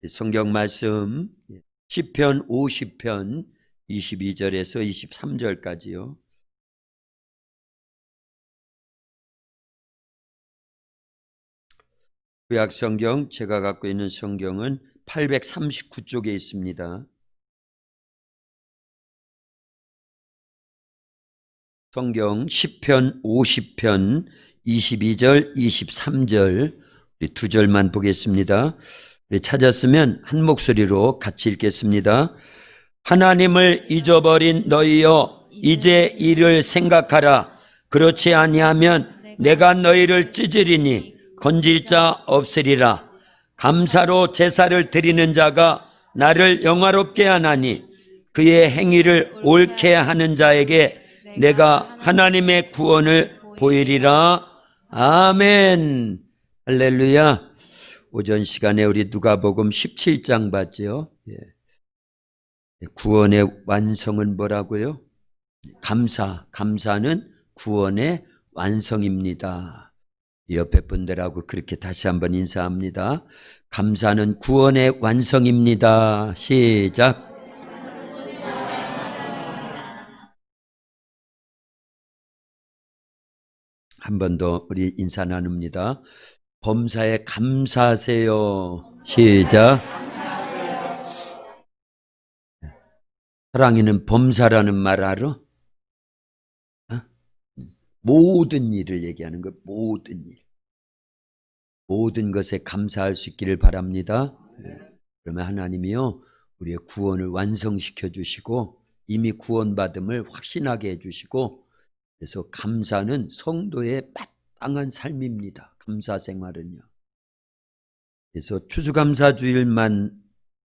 성경 말씀 시편 50편 22절에서 23절까지요. 구약 성경, 제가 갖고 있는 성경은 839쪽에 있습니다. 성경 시편 50편 22절 23절 우리 두 절만 보겠습니다. 우리 찾았으면 한 목소리로 같이 읽겠습니다. 하나님을 잊어버린 너희여, 이제 이를 생각하라. 그렇지 아니하면 내가 너희를 찢으리니 건질 자 없으리라. 감사로 제사를 드리는 자가 나를 영화롭게 하나니 그의 행위를 옳게 하는 자에게 내가 하나님의 구원을 보이리라. 아멘. 할렐루야. 오전 시간에 우리 누가복음 17장 봤죠. 구원의 완성은 뭐라고요? 감사는 구원의 완성입니다. 옆에 분들하고 그렇게 다시 한번 인사합니다. 감사는 구원의 완성입니다. 시작. 한 번 더 우리 인사 나눕니다. 범사에 감사하세요. 시작. 사랑이는 범사라는 말 알아? 모든 일을 얘기하는 거, 모든 일. 모든 것에 감사할 수 있기를 바랍니다. 그러면 하나님이요, 우리의 구원을 완성시켜 주시고 이미 구원받음을 확신하게 해주시고, 그래서 감사는 성도의 마땅한 삶입니다. 감사 생활은요. 그래서 추수감사주일만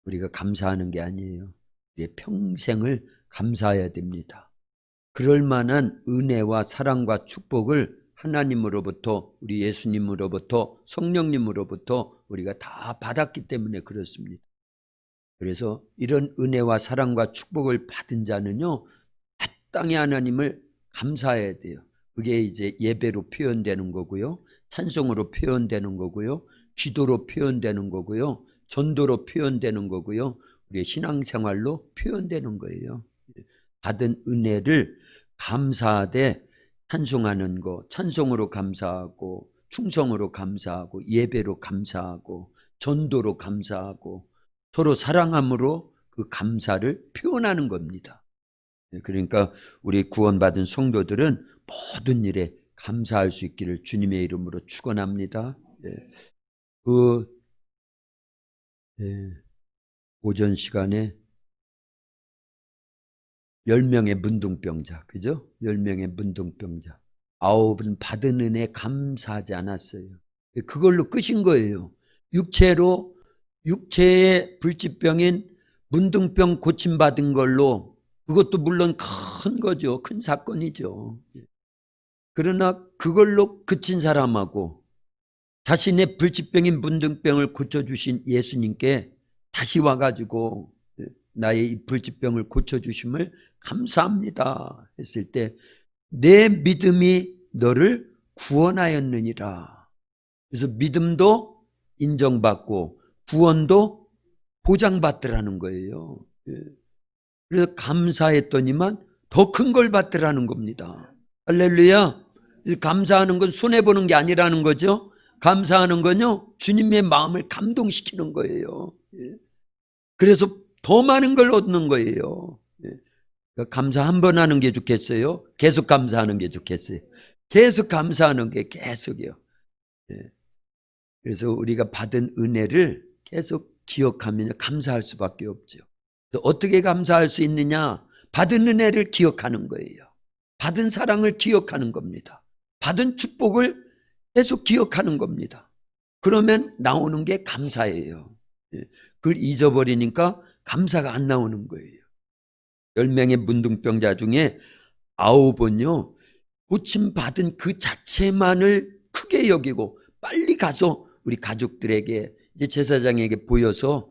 우리가 감사하는 게 아니에요. 우리의 평생을 감사해야 됩니다. 그럴 만한 은혜와 사랑과 축복을 하나님으로부터, 우리 예수님으로부터, 성령님으로부터 우리가 다 받았기 때문에 그렇습니다. 그래서 이런 은혜와 사랑과 축복을 받은 자는요, 마땅히 하나님을 감사해야 돼요. 그게 이제 예배로 표현되는 거고요, 찬송으로 표현되는 거고요, 기도로 표현되는 거고요, 전도로 표현되는 거고요, 우리의 신앙생활로 표현되는 거예요. 받은 은혜를 감사하되 찬송하는 거, 찬송으로 감사하고, 충성으로 감사하고, 예배로 감사하고, 전도로 감사하고, 서로 사랑함으로 그 감사를 표현하는 겁니다. 그러니까 우리 구원받은 성도들은 모든 일에 감사할 수 있기를 주님의 이름으로 축원합니다. 오전 시간에 10명의 문둥병자, 그죠? 10명의 문둥병자. 9은 받은 은혜 감사하지 않았어요. 그걸로 끝인 거예요. 육체의 불치병인 문둥병 고침받은 걸로, 그것도 물론 큰 거죠. 큰 사건이죠. 그러나 그걸로 그친 사람하고 자신의 불치병인 문둥병을 고쳐주신 예수님께 다시 와가지고 나의 이 불치병을 고쳐주심을 감사합니다 했을 때, 내 믿음이 너를 구원하였느니라. 그래서 믿음도 인정받고 구원도 보장받더라는 거예요. 그래서 감사했더니만 더 큰 걸 받더라는 겁니다. 할렐루야. 감사하는 건 손해보는 게 아니라는 거죠. 감사하는 건요, 주님의 마음을 감동시키는 거예요. 그래서 더 많은 걸 얻는 거예요. 감사 한 번 하는 게 좋겠어요? 계속 감사하는 게 좋겠어요? 계속 감사하는 게 계속이요. 그래서 우리가 받은 은혜를 계속 기억하면 감사할 수밖에 없죠. 어떻게 감사할 수 있느냐? 받은 은혜를 기억하는 거예요. 받은 사랑을 기억하는 겁니다. 받은 축복을 계속 기억하는 겁니다. 그러면 나오는 게 감사예요. 그걸 잊어버리니까 감사가 안 나오는 거예요. 10명의 문둥병자 중에 9은요, 고침받은 그 자체만을 크게 여기고 빨리 가서 우리 가족들에게, 이제 제사장에게 보여서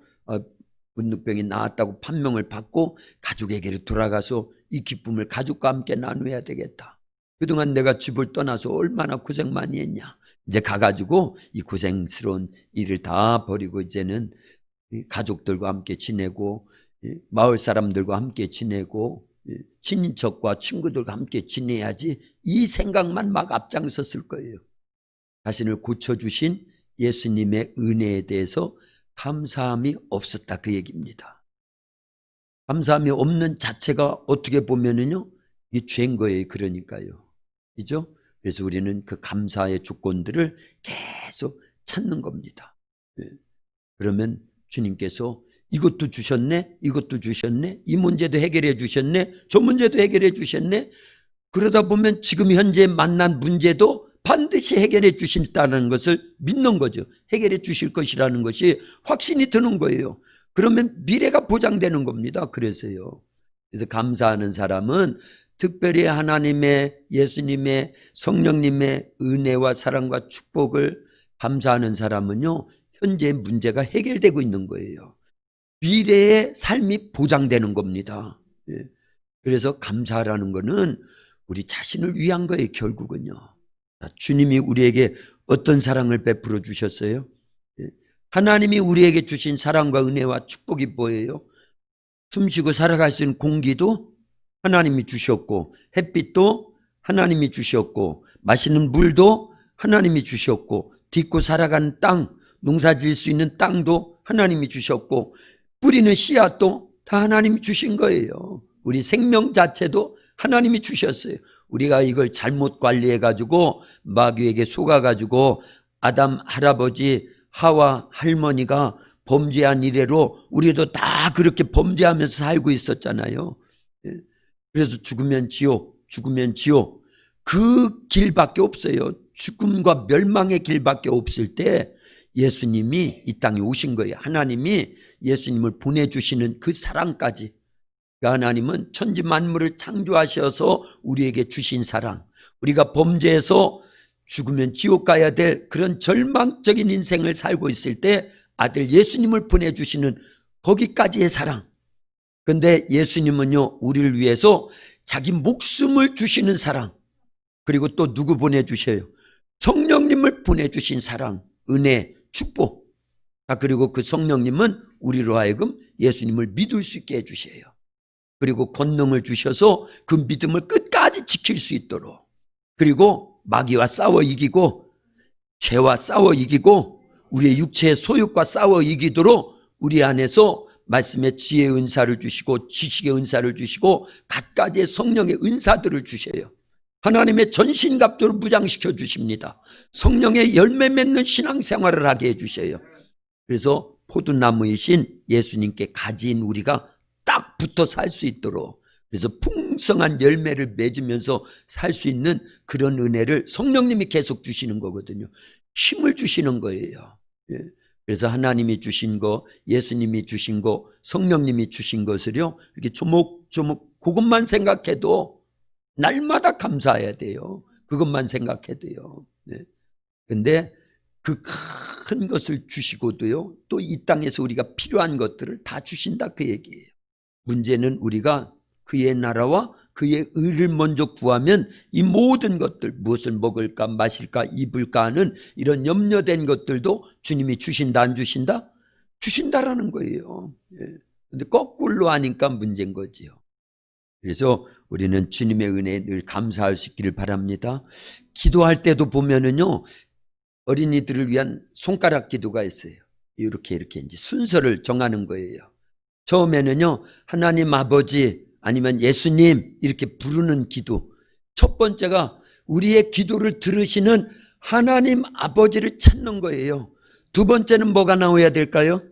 문둥병이 나았다고 판명을 받고 가족에게로 돌아가서 이 기쁨을 가족과 함께 나누어야 되겠다. 그동안 내가 집을 떠나서 얼마나 고생 많이 했냐. 이제 가가지고 이 고생스러운 일을 다 버리고 이제는 가족들과 함께 지내고 마을 사람들과 함께 지내고 친인척과 친구들과 함께 지내야지, 이 생각만 막 앞장섰을 거예요. 자신을 고쳐주신 예수님의 은혜에 대해서 감사함이 없었다, 그 얘기입니다. 감사함이 없는 자체가 어떻게 보면은요, 이게 죄인 거예요. 그러니까요. 그죠? 그래서 우리는 그 감사의 조건들을 계속 찾는 겁니다. 그러면 주님께서 이것도 주셨네, 이것도 주셨네, 이 문제도 해결해 주셨네, 저 문제도 해결해 주셨네. 그러다 보면 지금 현재 만난 문제도 반드시 해결해 주신다는 것을 믿는 거죠. 해결해 주실 것이라는 것이 확신이 드는 거예요. 그러면 미래가 보장되는 겁니다. 그래서요. 그래서 감사하는 사람은 특별히 하나님의, 예수님의, 성령님의 은혜와 사랑과 축복을 감사하는 사람은요, 현재 문제가 해결되고 있는 거예요. 미래의 삶이 보장되는 겁니다. 그래서 감사라는 것은 우리 자신을 위한 거예요. 결국은요. 주님이 우리에게 어떤 사랑을 베풀어 주셨어요? 하나님이 우리에게 주신 사랑과 은혜와 축복이 뭐예요? 숨쉬고 살아갈 수 있는 공기도 하나님이 주셨고, 햇빛도 하나님이 주셨고, 마시는 물도 하나님이 주셨고, 딛고 살아가는 땅, 농사 지을 수 있는 땅도 하나님이 주셨고, 뿌리는 씨앗도 다 하나님이 주신 거예요. 우리 생명 자체도 하나님이 주셨어요. 우리가 이걸 잘못 관리해가지고 마귀에게 속아가지고 아담 할아버지, 하와 할머니가 범죄한 이래로 우리도 다 그렇게 범죄하면서 살고 있었잖아요. 그래서 죽으면 지옥, 죽으면 지옥, 그 길밖에 없어요. 죽음과 멸망의 길밖에 없을 때 예수님이 이 땅에 오신 거예요. 하나님이 예수님을 보내주시는 그 사랑까지. 하나님은 천지 만물을 창조하셔서 우리에게 주신 사랑, 우리가 범죄해서 죽으면 지옥 가야 될 그런 절망적인 인생을 살고 있을 때 아들 예수님을 보내주시는 거기까지의 사랑. 그런데 예수님은요, 우리를 위해서 자기 목숨을 주시는 사랑, 그리고 또 누구 보내주셔요? 성령님을 보내주신 사랑, 은혜, 축복. 그리고 그 성령님은 우리로 하여금 예수님을 믿을 수 있게 해주셔요. 그리고 권능을 주셔서 그 믿음을 끝까지 지킬 수 있도록, 그리고 마귀와 싸워 이기고 죄와 싸워 이기고 우리의 육체의 소욕과 싸워 이기도록 우리 안에서 말씀의 지혜의 은사를 주시고 지식의 은사를 주시고 갖가지의 성령의 은사들을 주셔요. 하나님의 전신갑주로 무장시켜 주십니다. 성령의 열매 맺는 신앙생활을 하게 해주셔요. 그래서 포도나무이신 예수님께 가지인 우리가 딱 붙어 살 수 있도록, 그래서 풍성한 열매를 맺으면서 살 수 있는 그런 은혜를 성령님이 계속 주시는 거거든요. 힘을 주시는 거예요. 그래서 하나님이 주신 거, 예수님이 주신 거, 성령님이 주신 것을요, 이렇게 조목조목 그것만 생각해도 날마다 감사해야 돼요. 그것만 생각해도요. 그런데 그 큰 것을 주시고도요, 또 이 땅에서 우리가 필요한 것들을 다 주신다, 그 얘기예요. 문제는 우리가 그의 나라와 그의 의를 먼저 구하면 이 모든 것들, 무엇을 먹을까 마실까 입을까 하는 이런 염려된 것들도 주님이 주신다 안 주신다? 주신다라는 거예요. 그런데 거꾸로 하니까 문제인 거지요. 그래서 우리는 주님의 은혜에 늘 감사할 수 있기를 바랍니다. 기도할 때도 보면은요, 어린이들을 위한 손가락 기도가 있어요. 이렇게 이제 순서를 정하는 거예요. 처음에는요, 하나님 아버지 아니면 예수님 이렇게 부르는 기도. 첫 번째가 우리의 기도를 들으시는 하나님 아버지를 찾는 거예요. 두 번째는 뭐가 나와야 될까요?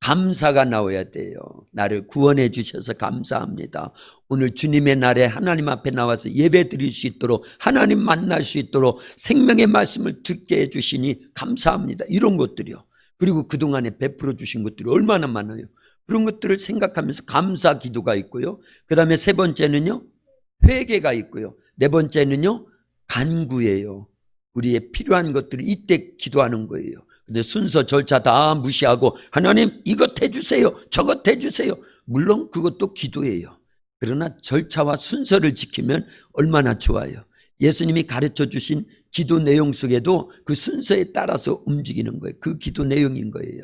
감사가 나와야 돼요. 나를 구원해 주셔서 감사합니다. 오늘 주님의 날에 하나님 앞에 나와서 예배 드릴 수 있도록, 하나님 만날 수 있도록 생명의 말씀을 듣게 해주시니 감사합니다. 이런 것들이요. 그리고 그동안에 베풀어 주신 것들이 얼마나 많아요. 그런 것들을 생각하면서 감사 기도가 있고요. 그 다음에 세 번째는요, 회개가 있고요. 네 번째는요, 간구예요. 우리의 필요한 것들을 이때 기도하는 거예요. 근데 순서 절차 다 무시하고 하나님 이것 해주세요, 저것 해주세요. 물론 그것도 기도예요. 그러나 절차와 순서를 지키면 얼마나 좋아요. 예수님이 가르쳐 주신 기도 내용 속에도 그 순서에 따라서 움직이는 거예요. 그 기도 내용인 거예요.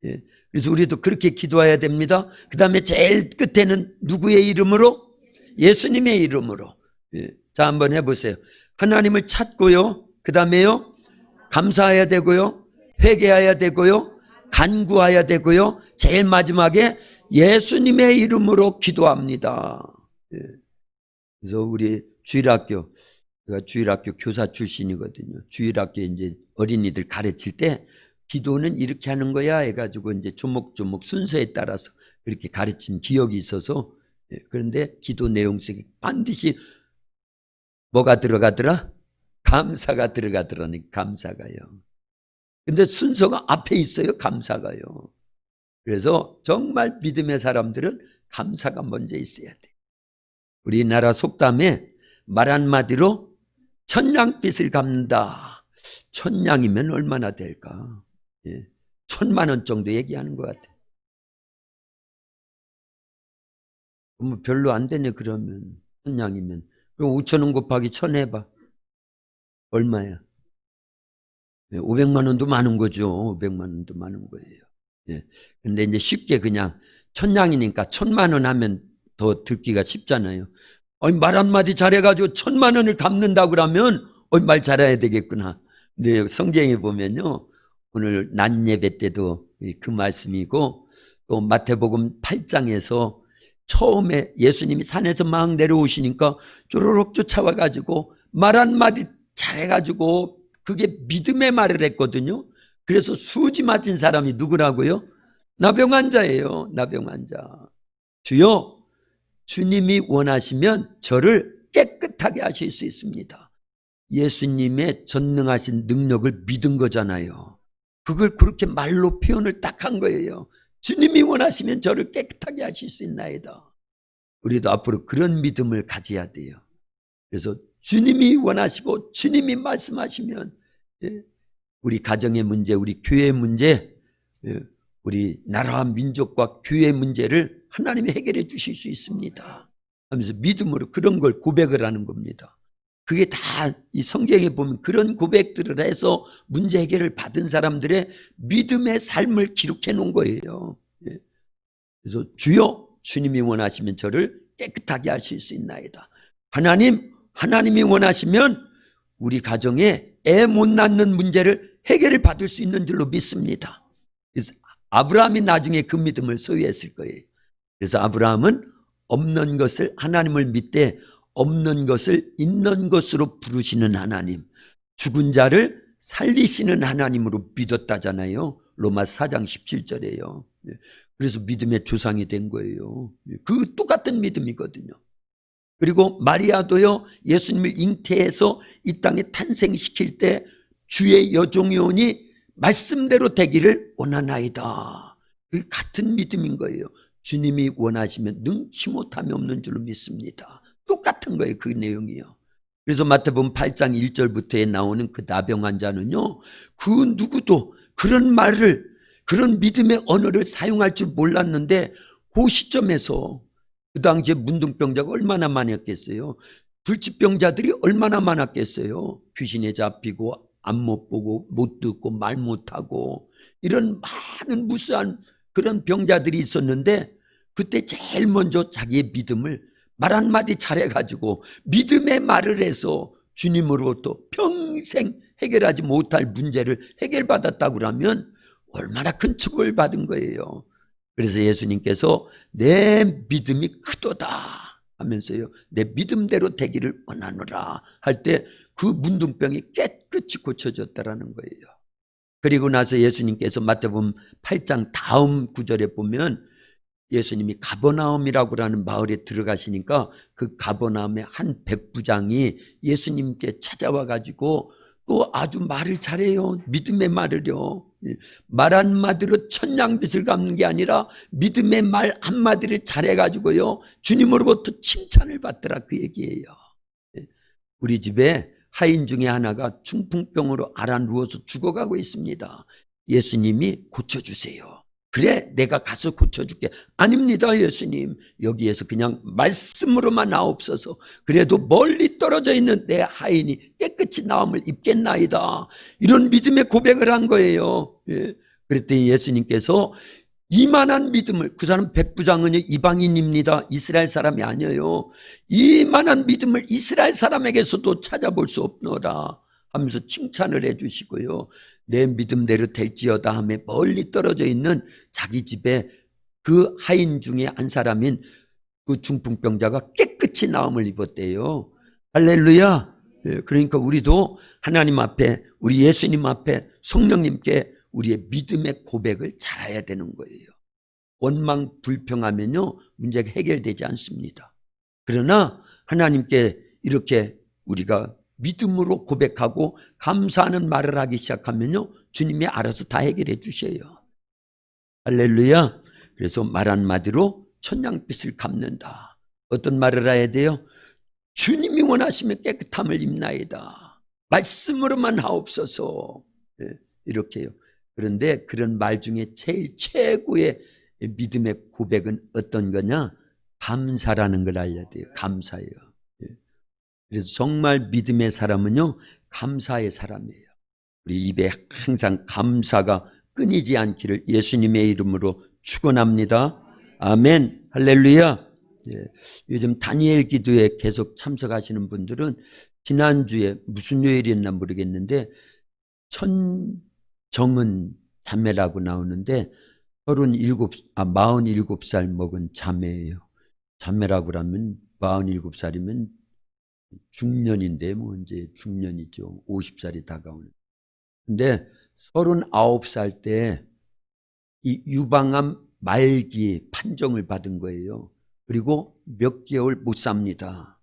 예. 그래서 우리도 그렇게 기도해야 됩니다. 그 다음에 제일 끝에는 누구의 이름으로? 예수님의 이름으로. 예. 자, 한번 해보세요. 하나님을 찾고요. 그 다음에요, 감사해야 되고요. 회개해야 되고요. 간구해야 되고요. 제일 마지막에 예수님의 이름으로 기도합니다. 예. 그래서 우리 주일학교, 제가 주일학교 교사 출신이거든요. 주일학교 이제 어린이들 가르칠 때 기도는 이렇게 하는 거야 해가지고 이제 조목조목 순서에 따라서 그렇게 가르친 기억이 있어서, 예. 그런데 기도 내용 속에 반드시 뭐가 들어가더라? 감사가 들어가더라니, 감사가요. 근데 순서가 앞에 있어요, 감사가요. 그래서 정말 믿음의 사람들은 감사가 먼저 있어야 돼. 우리나라 속담에 말 한마디로 천냥빚을 갚는다. 천냥이면 얼마나 될까? 예. 1,000만 원 정도 얘기하는 것 같아. 뭐 별로 안 되네, 그러면. 천냥이면. 그럼 5,000원 곱하기 1,000 해봐. 얼마야? 500만 원도 많은 거죠. 500만 원도 많은 거예요. 예. 근데 이제 쉽게 그냥 천냥이니까 1,000만 원 하면 더 듣기가 쉽잖아요. 말 한마디 잘해가지고 1,000만 원을 갚는다 그러면 말 잘해야 되겠구나. 근데 성경에 보면요, 오늘 낮 예배 때도 그 말씀이고, 또 마태복음 8장에서 처음에 예수님이 산에서 막 내려오시니까 쪼르륵 쫓아와가지고 말 한마디 잘해가지고 그게 믿음의 말을 했거든요. 그래서 수지 맞은 사람이 누구라고요? 나병 환자예요. 나병 환자. 주여, 주님이 원하시면 저를 깨끗하게 하실 수 있습니다. 예수님의 전능하신 능력을 믿은 거잖아요. 그걸 그렇게 말로 표현을 딱 한 거예요. 주님이 원하시면 저를 깨끗하게 하실 수 있나이다. 우리도 앞으로 그런 믿음을 가져야 돼요. 그래서 주님이 원하시고 주님이 말씀하시면, 예, 우리 가정의 문제, 우리 교회의 문제, 예, 우리 나라와 민족과 교회의 문제를 하나님이 해결해 주실 수 있습니다 하면서 믿음으로 그런 걸 고백을 하는 겁니다. 그게 다 이 성경에 보면 그런 고백들을 해서 문제 해결을 받은 사람들의 믿음의 삶을 기록해 놓은 거예요. 예. 그래서 주여, 주님이 원하시면 저를 깨끗하게 하실 수 있나이다. 하나님이 원하시면 우리 가정에 애 못 낳는 문제를 해결을 받을 수 있는 줄로 믿습니다. 그래서 아브라함이 나중에 그 믿음을 소유했을 거예요. 그래서 아브라함은 없는 것을, 하나님을 믿되 없는 것을 있는 것으로 부르시는 하나님, 죽은 자를 살리시는 하나님으로 믿었다잖아요. 로마서 4장 17절에요. 그래서 믿음의 조상이 된 거예요. 그 똑같은 믿음이거든요. 그리고 마리아도요, 예수님을 잉태해서 이 땅에 탄생시킬 때 주의 여종이오니 말씀대로 되기를 원하나이다. 그 같은 믿음인 거예요. 주님이 원하시면 능치 못함이 없는 줄로 믿습니다. 똑같은 거예요, 그 내용이요. 그래서 마태복음 8장 1절부터에 나오는 그 나병 환자는요, 그 누구도 그런 말을, 그런 믿음의 언어를 사용할 줄 몰랐는데 그 시점에서, 그 당시에 문둥병자가 얼마나 많았겠어요. 불치병자들이 얼마나 많았겠어요. 귀신에 잡히고 안 못 보고 못 듣고 말 못하고 이런 많은 무수한 그런 병자들이 있었는데, 그때 제일 먼저 자기의 믿음을 말 한마디 잘해가지고 믿음의 말을 해서 주님으로부터 평생 해결하지 못할 문제를 해결받았다고 하면 얼마나 큰 축복을 받은 거예요. 그래서 예수님께서 내 믿음이 크도다 하면서요, 내 믿음대로 되기를 원하노라 할 때 그 문둥병이 깨끗이 고쳐졌다라는 거예요. 그리고 나서 예수님께서 마태복음 8장 다음 구절에 보면 예수님이 가버나움이라고 하는 마을에 들어가시니까 그 가버나움의 한 백부장이 예수님께 찾아와 가지고 또 아주 말을 잘해요. 믿음의 말을요. 말 한마디로 천냥빚을 갚는 게 아니라 믿음의 말 한마디를 잘해가지고요, 주님으로부터 칭찬을 받더라, 그 얘기예요. 우리 집에 하인 중에 하나가 중풍병으로 앓아 누워서 죽어가고 있습니다. 예수님이 고쳐주세요. 그래, 내가 가서 고쳐줄게. 아닙니다, 예수님. 여기에서 그냥 말씀으로만 나옵소서. 그래도 멀리 떨어져 있는 내 하인이 깨끗이 나음을 입겠나이다. 이런 믿음의 고백을 한 거예요. 예. 그랬더니 예수님께서 이만한 믿음을, 그 사람 백부장은 이방인입니다. 이스라엘 사람이 아니에요. 이만한 믿음을 이스라엘 사람에게서도 찾아볼 수 없노라 하면서 칭찬을 해주시고요. 내 믿음대로 될지어다 하며 멀리 떨어져 있는 자기 집에 그 하인 중에 한 사람인 그 중풍병자가 깨끗이 나음을 입었대요. 할렐루야. 그러니까 우리도 하나님 앞에, 우리 예수님 앞에, 성령님께 우리의 믿음의 고백을 잘해야 되는 거예요. 원망 불평하면요 문제가 해결되지 않습니다. 그러나 하나님께 이렇게 우리가 믿음으로 고백하고 감사하는 말을 하기 시작하면요 주님이 알아서 다 해결해 주셔요. 할렐루야. 그래서 말 한마디로 천냥빚을 갚는다. 어떤 말을 해야 돼요? 주님이 원하시면 깨끗함을 입나이다. 말씀으로만 하옵소서. 이렇게요. 그런데 그런 말 중에 제일 최고의 믿음의 고백은 어떤 거냐? 감사라는 걸 알려야 돼요. 감사예요. 그래서 정말 믿음의 사람은요 감사의 사람이에요. 우리 입에 항상 감사가 끊이지 않기를 예수님의 이름으로 축원합니다. 아멘. 할렐루야. 요즘 다니엘 기도에 계속 참석하시는 분들은 지난주에 무슨 요일이었나 모르겠는데 천정은 자매라고 나오는데 47살 먹은 자매예요. 자매라고 하면 47살이면 중년인데 뭐 이제 중년이죠. 50살이 다가오는. 근데 39살 때 이 유방암 말기 판정을 받은 거예요. 그리고 몇 개월 못 삽니다.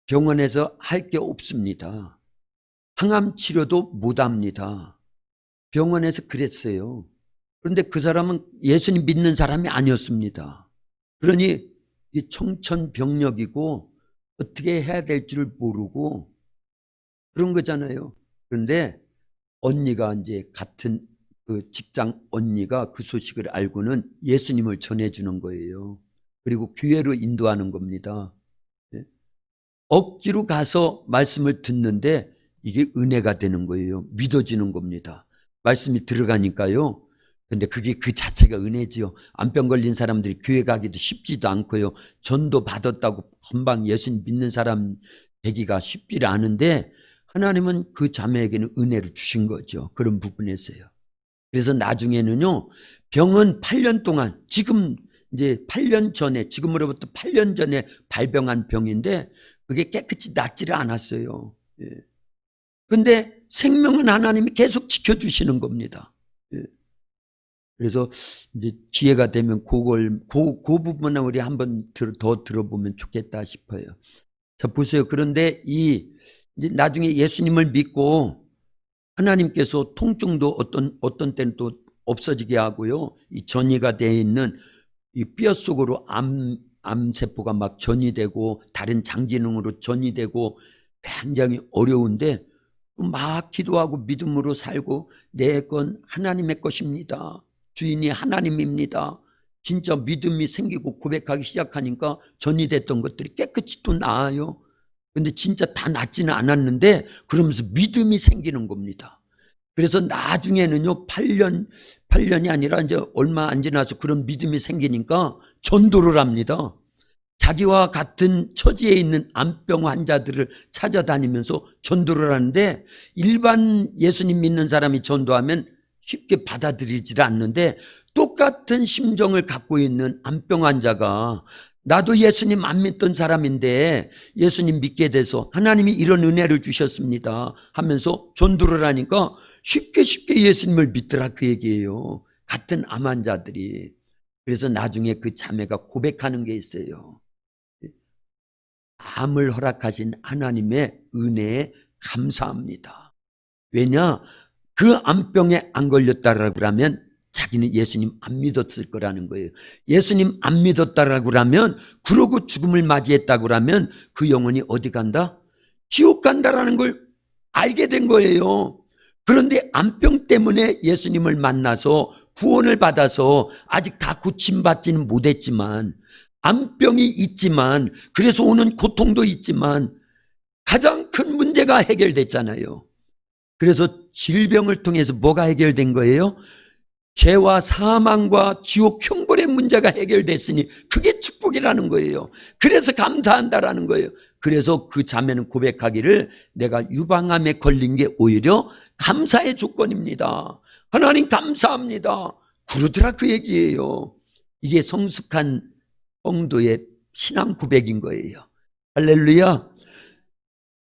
병원에서 할 게 없습니다. 항암 치료도 못 합니다. 병원에서 그랬어요. 그런데 그 사람은 예수님 믿는 사람이 아니었습니다. 그러니 이 청천벽력이고 어떻게 해야 될 줄 모르고 그런 거잖아요. 그런데 언니가 이제 같은 그 직장 언니가 그 소식을 알고는 예수님을 전해주는 거예요. 그리고 교회로 인도하는 겁니다. 억지로 가서 말씀을 듣는데 이게 은혜가 되는 거예요. 믿어지는 겁니다. 말씀이 들어가니까요. 근데 그게 그 자체가 은혜지요. 암병 걸린 사람들이 교회 가기도 쉽지도 않고요. 전도 받았다고 금방 예수님 믿는 사람 되기가 쉽지 않은데 하나님은 그 자매에게는 은혜를 주신 거죠. 그런 부분에서요. 그래서 나중에는요, 병은 8년 동안, 지금 이제 8년 전에, 지금으로부터 8년 전에 발병한 병인데, 그게 깨끗이 낫지를 않았어요. 그런데 생명은 하나님이 계속 지켜주시는 겁니다. 그래서 이제 기회가 되면 그 부분을 우리 한번 더 들어보면 좋겠다 싶어요. 자, 보세요. 그런데 이제 나중에 예수님을 믿고 하나님께서 통증도 어떤 때는 또 없어지게 하고요. 이 전이가 되어 있는 이 뼈 속으로 암세포가 막 전이되고 다른 장기능으로 전이되고 굉장히 어려운데 막 기도하고 믿음으로 살고 내 건 하나님의 것입니다. 주인이 하나님입니다. 진짜 믿음이 생기고 고백하기 시작하니까 전이됐던 것들이 깨끗이 또 나아요. 근데 진짜 다 낫지는 않았는데 그러면서 믿음이 생기는 겁니다. 그래서 나중에는요 8년이 아니라 이제 얼마 안 지나서 그런 믿음이 생기니까 전도를 합니다. 자기와 같은 처지에 있는 암병 환자들을 찾아다니면서 전도를 하는데 일반 예수님 믿는 사람이 전도하면 쉽게 받아들이질 않는데 똑같은 심정을 갖고 있는 암병 환자가 나도 예수님 안 믿던 사람인데 예수님 믿게 돼서 하나님이 이런 은혜를 주셨습니다 하면서 전도를 하니까 쉽게 예수님을 믿더라 그 얘기예요. 같은 암 환자들이. 그래서 나중에 그 자매가 고백하는 게 있어요. 암을 허락하신 하나님의 은혜에 감사합니다. 왜냐? 그 암병에 안 걸렸다라고 하면 자기는 예수님 안 믿었을 거라는 거예요. 예수님 안 믿었다라고 하면 그러고 죽음을 맞이했다고 하면 그 영혼이 어디 간다? 지옥 간다라는 걸 알게 된 거예요. 그런데 암병 때문에 예수님을 만나서 구원을 받아서 아직 다 고침받지는 못했지만 암병이 있지만 그래서 오는 고통도 있지만 가장 큰 문제가 해결됐잖아요. 그래서 질병을 통해서 뭐가 해결된 거예요? 죄와 사망과 지옥 형벌의 문제가 해결됐으니 그게 축복이라는 거예요. 그래서 감사한다라는 거예요. 그래서 그 자매는 고백하기를 내가 유방암에 걸린 게 오히려 감사의 조건입니다. 하나님 감사합니다. 그러더라 그 얘기예요. 이게 성숙한 성도의 신앙 고백인 거예요. 할렐루야.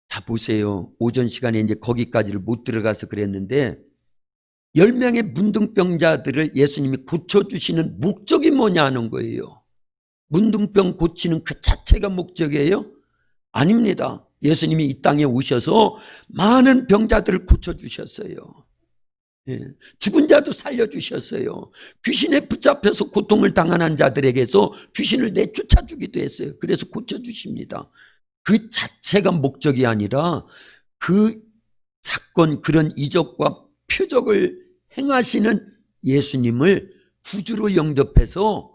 자 보세요. 오전 시간에 이제 거기까지를 못 들어가서 그랬는데 10명의 문둥병자들을 예수님이 고쳐주시는 목적이 뭐냐 하는 거예요. 문둥병 고치는 그 자체가 목적이에요? 아닙니다. 예수님이 이 땅에 오셔서 많은 병자들을 고쳐주셨어요. 예. 죽은 자도 살려주셨어요. 귀신에 붙잡혀서 고통을 당하는 자들에게서 귀신을 내쫓아주기도 했어요. 그래서 고쳐주십니다. 그 자체가 목적이 아니라 그 사건, 그런 이적과 표적을 행하시는 예수님을 구주로 영접해서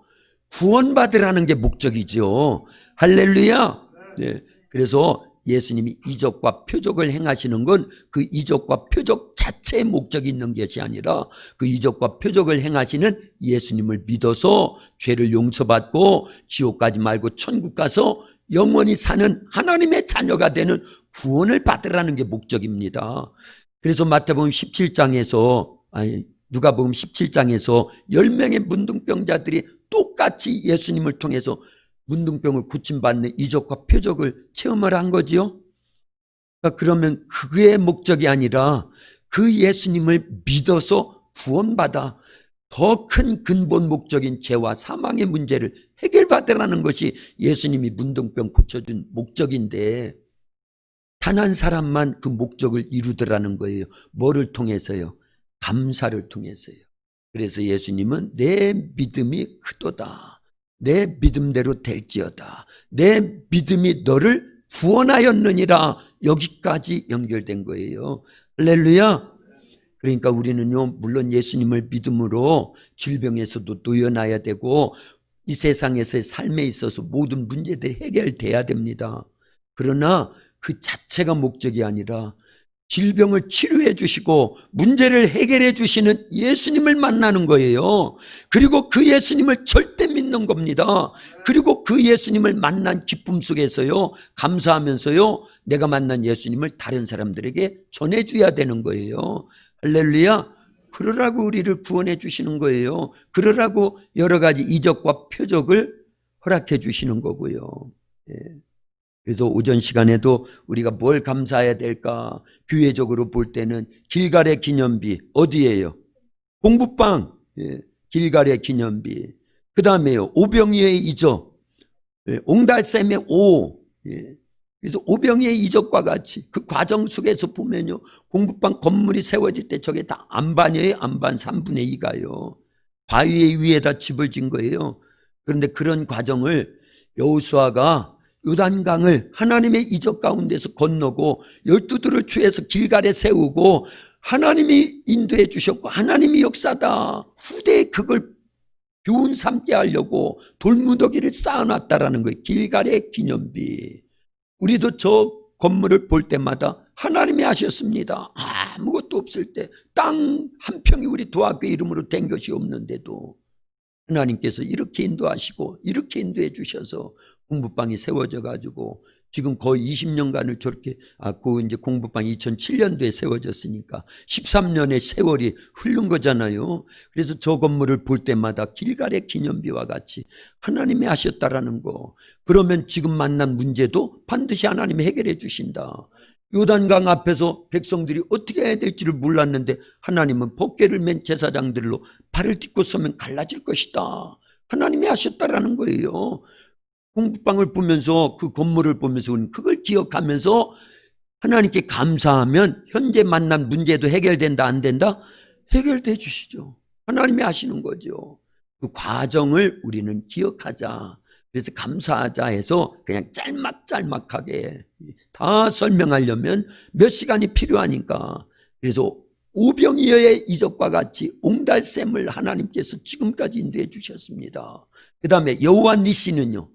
구원받으라는 게 목적이죠. 할렐루야. 네. 그래서 예수님이 이적과 표적을 행하시는 건 그 이적과 표적 자체의 목적이 있는 것이 아니라 그 이적과 표적을 행하시는 예수님을 믿어서 죄를 용서받고 지옥 가지 말고 천국 가서 영원히 사는 하나님의 자녀가 되는 구원을 받으라는 게 목적입니다. 그래서 마태복음 17장에서 누가복음 17장에서 10명의 문둥병자들이 똑같이 예수님을 통해서 문둥병을 고침받는 이적과 표적을 체험을 한 거지요. 그러면 그게 목적이 아니라 그 예수님을 믿어서 구원받아 더 큰 근본 목적인 죄와 사망의 문제를 해결받으라는 것이 예수님이 문둥병 고쳐준 목적인데 단 한 사람만 그 목적을 이루더라는 거예요. 뭐를 통해서요? 감사를 통해서요. 그래서 예수님은 내 믿음이 크도다. 내 믿음대로 될지어다. 내 믿음이 너를 구원하였느니라. 여기까지 연결된 거예요. 할렐루야. 그러니까 우리는요, 물론 예수님을 믿음으로 질병에서도 놓여놔야 되고 이 세상에서의 삶에 있어서 모든 문제들이 해결돼야 됩니다. 그러나 그 자체가 목적이 아니라 질병을 치료해 주시고 문제를 해결해 주시는 예수님을 만나는 거예요. 그리고 그 예수님을 절대 믿는 겁니다. 그리고 그 예수님을 만난 기쁨 속에서요, 감사하면서요, 내가 만난 예수님을 다른 사람들에게 전해줘야 되는 거예요. 할렐루야. 그러라고 우리를 구원해 주시는 거예요. 그러라고 여러 가지 이적과 표적을 허락해 주시는 거고요. 예. 그래서 오전 시간에도 우리가 뭘 감사해야 될까? 교회적으로 볼 때는 길갈의 기념비. 어디예요? 공부방. 예. 길갈의 기념비. 그 다음에요, 오병이의 이적. 예. 옹달샘의 오. 예. 그래서 오병이의 이적과 같이 그 과정 속에서 보면요, 공부방 건물이 세워질 때 저게 다 안반이에요. 안반 3분의 2가요. 바위 위에다 집을 진 거예요. 그런데 그런 과정을 여호수아가 요단강을 하나님의 이적 가운데서 건너고 12들을 취해서 길갈에 세우고 하나님이 인도해 주셨고 하나님이 역사다. 후대에 그걸 교훈 삼게 하려고 돌무더기를 쌓아놨다라는 거예요. 길갈의 기념비. 우리도 저 건물을 볼 때마다 하나님이 하셨습니다. 아무것도 없을 때 땅 한 평이 우리 도학교 이름으로 된 것이 없는데도 하나님께서 이렇게 인도하시고 이렇게 인도해 주셔서 공부방이 세워져 가지고 지금 거의 20년간을 저렇게 그 이제 공부방 2007년도에 세워졌으니까 13년의 세월이 흐른 거잖아요. 그래서 저 건물을 볼 때마다 길갈의 기념비와 같이 하나님이 하셨다라는 거. 그러면 지금 만난 문제도 반드시 하나님이 해결해 주신다. 요단강 앞에서 백성들이 어떻게 해야 될지를 몰랐는데 하나님은 법궤를 맨 제사장들로 발을 딛고 서면 갈라질 것이다. 하나님이 하셨다라는 거예요. 공부방을 보면서 그 건물을 보면서 우리는 그걸 기억하면서 하나님께 감사하면 현재 만난 문제도 해결된다 안 된다? 해결돼 주시죠. 하나님이 하시는 거죠. 그 과정을 우리는 기억하자. 그래서 감사하자 해서 그냥 짤막짤막하게 다 설명하려면 몇 시간이 필요하니까. 그래서 오병이어의 이적과 같이 옹달샘을 하나님께서 지금까지 인도해 주셨습니다. 그 다음에 여호와 니시는요,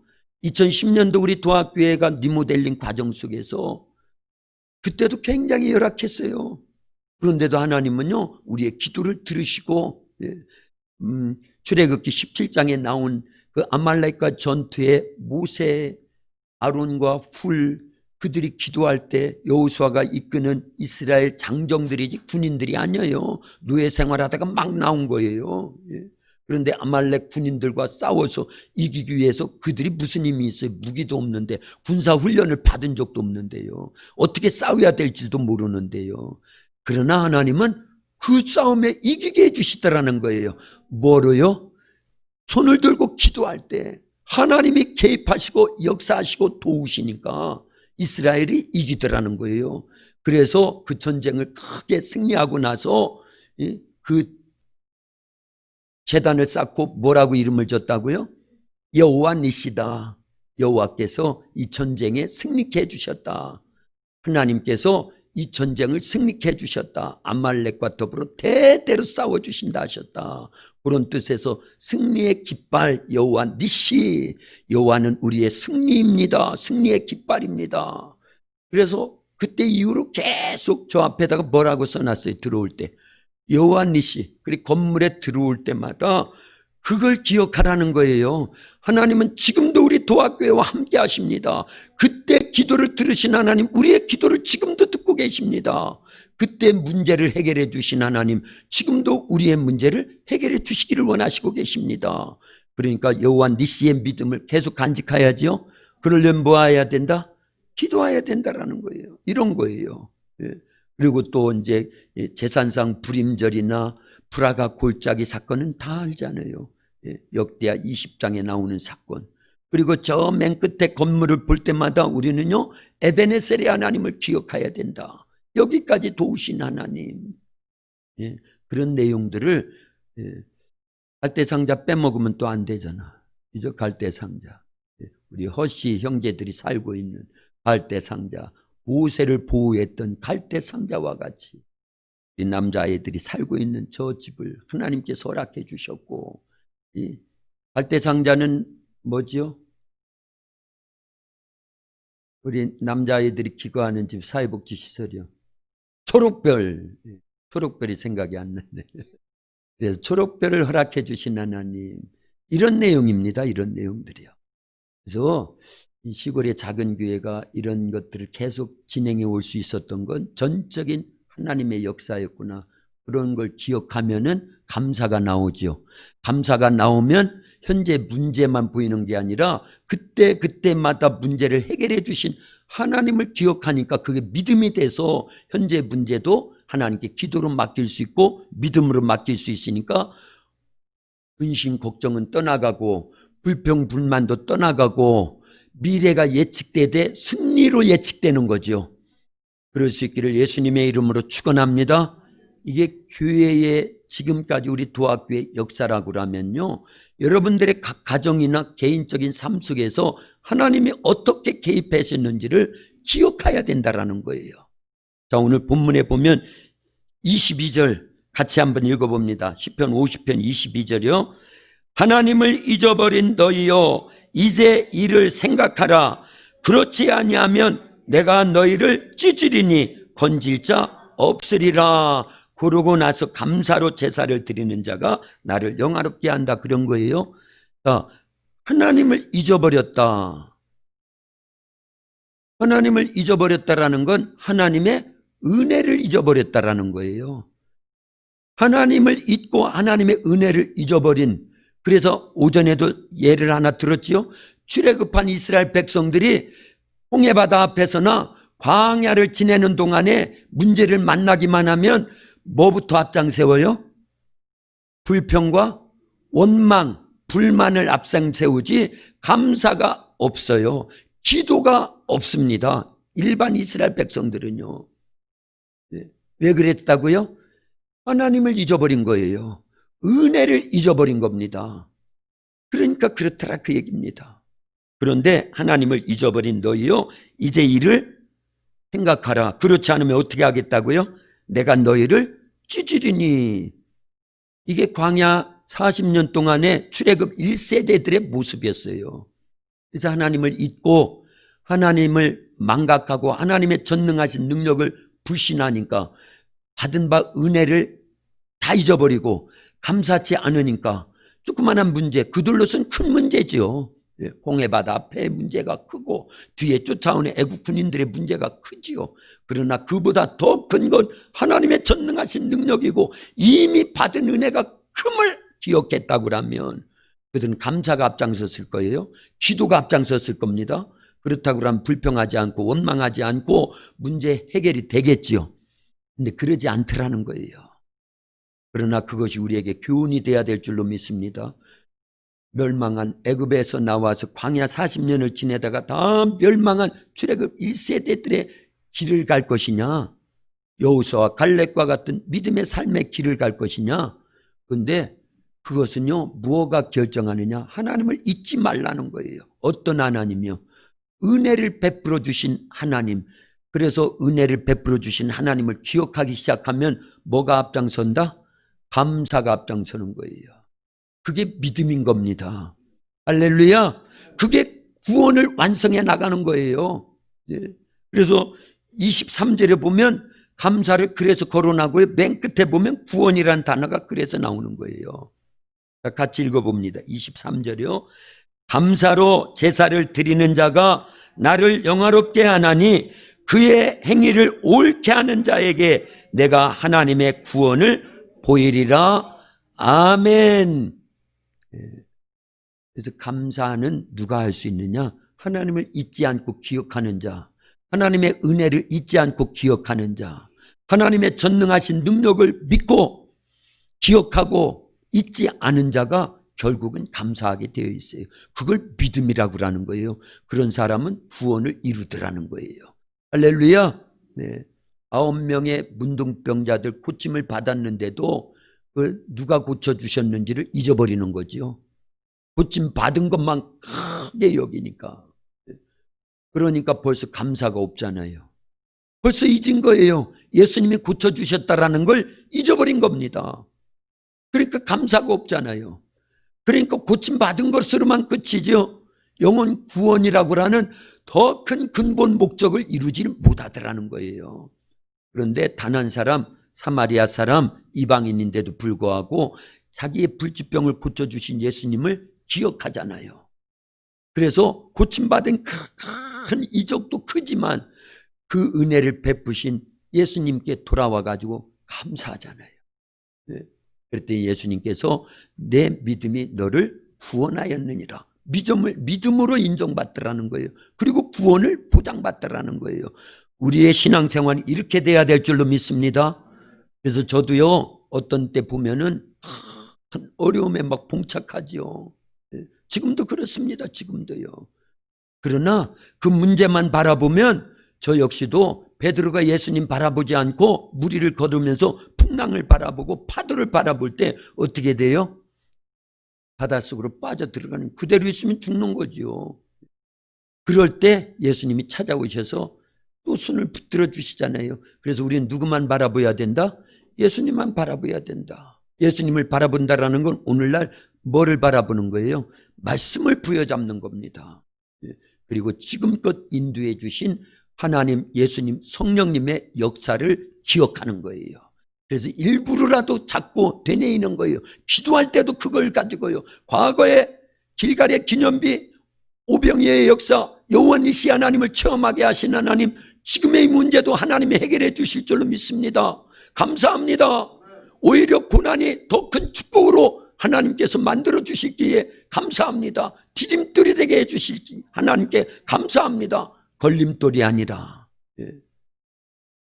2010년도 우리 도학교회가 리모델링 과정 속에서 그때도 굉장히 열악했어요. 그런데도 하나님은요, 우리의 기도를 들으시고, 출애굽기 17장에 나온 그 아말렉과 전투에 모세, 아론과 훌, 그들이 기도할 때 여호수아가 이끄는 이스라엘 장정들이지 군인들이 아니에요. 노예 생활하다가 막 나온 거예요. 그런데 아말렉 군인들과 싸워서 이기기 위해서 그들이 무슨 힘이 있어요? 무기도 없는데, 군사훈련을 받은 적도 없는데요. 어떻게 싸워야 될지도 모르는데요. 그러나 하나님은 그 싸움에 이기게 해주시더라는 거예요. 뭐로요? 손을 들고 기도할 때 하나님이 개입하시고 역사하시고 도우시니까 이스라엘이 이기더라는 거예요. 그래서 그 전쟁을 크게 승리하고 나서 그 제단을 쌓고 뭐라고 이름을 줬다고요? 여호와 니시다. 여호와께서 이 전쟁에 승리케 해주셨다. 하나님께서 이 전쟁을 승리케 해주셨다. 아말렉과 더불어 대대로 싸워주신다 하셨다. 그런 뜻에서 승리의 깃발 여호와 니시, 여호와는 우리의 승리입니다. 승리의 깃발입니다. 그래서 그때 이후로 계속 저 앞에다가 뭐라고 써놨어요? 들어올 때 여호와 니시. 그리고 건물에 들어올 때마다 그걸 기억하라는 거예요. 하나님은 지금도 우리 도학교회와 함께 하십니다. 그때 기도를 들으신 하나님, 우리의 기도를 지금도 듣고 계십니다. 그때 문제를 해결해 주신 하나님, 지금도 우리의 문제를 해결해 주시기를 원하시고 계십니다. 그러니까 여호와 니시의 믿음을 계속 간직해야죠. 그러려면 뭐 해야 된다? 기도해야 된다라는 거예요. 이런 거예요. 그리고 또 이제 제사상 불임절이나 브라가 골짜기 사건은 다 알잖아요. 역대하 20장에 나오는 사건. 그리고 저 맨 끝에 건물을 볼 때마다 우리는요, 에베네셀의 하나님을 기억해야 된다. 여기까지 도우신 하나님. 그런 내용들을 갈대상자 빼먹으면 또 안 되잖아. 이제 갈대상자. 우리 허씨 형제들이 살고 있는 갈대상자. 모세를 보호했던 갈대상자와 같이 이 남자아이들이 살고 있는 저 집을 하나님께서 허락해 주셨고, 이 갈대상자는 뭐죠? 우리 남자아이들이 기거하는 집 사회복지시설이요. 초록별. 초록별이 생각이 안 나네. 그래서 초록별을 허락해 주신 하나님. 이런 내용입니다. 이런 내용들이요. 그래서 이 시골의 작은 교회가 이런 것들을 계속 진행해 올 수 있었던 건 전적인 하나님의 역사였구나. 그런 걸 기억하면은 감사가 나오죠. 감사가 나오면 현재 문제만 보이는 게 아니라 그때마다 문제를 해결해 주신 하나님을 기억하니까 그게 믿음이 돼서 현재 문제도 하나님께 기도로 맡길 수 있고 믿음으로 맡길 수 있으니까 근심 걱정은 떠나가고 불평 불만도 떠나가고 미래가 예측되되 승리로 예측되는 거죠. 그럴 수 있기를 예수님의 이름으로 축원합니다. 이게 교회의 지금까지 우리 도학교의 역사라고 하면요, 여러분들의 각 가정이나 개인적인 삶 속에서 하나님이 어떻게 개입하셨는지를 기억해야 된다는 거예요. 자, 오늘 본문에 보면 22절 같이 한번 읽어봅니다. 시편 50편 22절이요. 하나님을 잊어버린 너희여, 이제 이를 생각하라. 그렇지 아니하면 내가 너희를 찢으리니 건질 자 없으리라. 그러고 나서 감사로 제사를 드리는 자가 나를 영화롭게 한다. 그런 거예요. 하나님을 잊어버렸다. 하나님을 잊어버렸다라는 건 하나님의 은혜를 잊어버렸다라는 거예요. 하나님을 잊고 하나님의 은혜를 잊어버린, 그래서 오전에도 예를 하나 들었지요. 출애굽한 이스라엘 백성들이 홍해바다 앞에서나 광야를 지내는 동안에 문제를 만나기만 하면 뭐부터 앞장 세워요? 불평과 원망, 불만을 앞장 세우지 감사가 없어요. 기도가 없습니다. 일반 이스라엘 백성들은요. 왜 그랬다고요? 하나님을 잊어버린 거예요. 은혜를 잊어버린 겁니다. 그러니까 그렇더라 그 얘기입니다. 그런데 하나님을 잊어버린 너희요, 이제 이를 생각하라. 그렇지 않으면 어떻게 하겠다고요? 내가 너희를 찢으리니. 이게 광야 40년 동안의 출애굽 1세대들의 모습이었어요. 그래서 하나님을 잊고 하나님을 망각하고 하나님의 전능하신 능력을 불신하니까 받은 바 은혜를 다 잊어버리고 감사치 않으니까 조그만한 문제, 그들로서는 큰 문제죠. 홍해바다 앞에 문제가 크고 뒤에 쫓아오는 애국 군인들의 문제가 크지요. 그러나 그보다 더 큰 건 하나님의 전능하신 능력이고 이미 받은 은혜가 큼을 기억했다고 하면 그들은 감사가 앞장섰을 거예요. 기도가 앞장섰을 겁니다. 그렇다고 하면 불평하지 않고 원망하지 않고 문제 해결이 되겠지요. 근데 그러지 않더라는 거예요. 그러나 그것이 우리에게 교훈이 돼야 될 줄로 믿습니다. 멸망한 애굽에서 나와서 광야 40년을 지내다가 다 멸망한 출애굽 1세대들의 길을 갈 것이냐, 여호수아와 갈렙과 같은 믿음의 삶의 길을 갈 것이냐. 그런데 그것은요, 무엇가 결정하느냐, 하나님을 잊지 말라는 거예요. 어떤 하나님이요? 은혜를 베풀어 주신 하나님. 그래서 은혜를 베풀어 주신 하나님을 기억하기 시작하면 뭐가 앞장선다? 감사가 앞장서는 거예요. 그게 믿음인 겁니다. 할렐루야. 그게 구원을 완성해 나가는 거예요. 그래서 23절에 보면 감사를 그래서 거론하고요. 맨 끝에 보면 구원이라는 단어가 그래서 나오는 거예요. 같이 읽어봅니다. 23절이요. 감사로 제사를 드리는 자가 나를 영화롭게 하나니 그의 행위를 옳게 하는 자에게 내가 하나님의 구원을 보이리라. 아멘. 그래서 감사는 누가 할 수 있느냐? 하나님을 잊지 않고 기억하는 자, 하나님의 은혜를 잊지 않고 기억하는 자, 하나님의 전능하신 능력을 믿고 기억하고 잊지 않은 자가 결국은 감사하게 되어 있어요. 그걸 믿음이라고 하는 거예요. 그런 사람은 구원을 이루더라는 거예요. 할렐루야. 네. 9명의 문둥병자들 고침을 받았는데도 그 누가 고쳐주셨는지를 잊어버리는 거죠. 고침 받은 것만 크게 여기니까. 그러니까 벌써 감사가 없잖아요. 벌써 잊은 거예요. 예수님이 고쳐주셨다라는 걸 잊어버린 겁니다. 그러니까 감사가 없잖아요. 그러니까 고침 받은 것으로만 끝이죠. 영혼 구원이라고 하는 더 큰 근본 목적을 이루지 못하더라는 거예요. 그런데 단 한 사람, 사마리아 사람, 이방인인데도 불구하고 자기의 불치병을 고쳐주신 예수님을 기억하잖아요. 그래서 고침받은 큰 이적도 크지만 그 은혜를 베푸신 예수님께 돌아와 가지고 감사하잖아요. 그랬더니 예수님께서 내 믿음이 너를 구원하였느니라. 믿음으로 인정받더라는 거예요. 그리고 구원을 보장받더라는 거예요. 우리의 신앙생활이 이렇게 돼야 될 줄로 믿습니다. 그래서 저도요, 어떤 때 보면은 큰 어려움에 막 봉착하죠. 지금도 그렇습니다. 지금도요. 그러나 그 문제만 바라보면 저 역시도 베드로가 예수님 바라보지 않고 무리를 걸으면서 풍랑을 바라보고 파도를 바라볼 때 어떻게 돼요? 바닷속으로 빠져들어가는, 그대로 있으면 죽는 거죠. 그럴 때 예수님이 찾아오셔서 또 손을 붙들어 주시잖아요. 그래서 우리는 누구만 바라봐야 된다? 예수님만 바라봐야 된다. 예수님을 바라본다라는 건 오늘날 뭐를 바라보는 거예요? 말씀을 부여잡는 겁니다. 그리고 지금껏 인도해 주신 하나님, 예수님, 성령님의 역사를 기억하는 거예요. 그래서 일부러라도 자꾸 되뇌이는 거예요. 기도할 때도 그걸 가지고요. 과거에 길갈의 기념비, 오병이어의 역사, 여호와니시 하나님을 체험하게 하신 하나님, 지금의 문제도 하나님이 해결해 주실 줄로 믿습니다. 감사합니다. 오히려 고난이 더 큰 축복으로 하나님께서 만들어 주시기에 감사합니다. 디딤돌이 되게 해주실 하나님께 감사합니다. 걸림돌이 아니라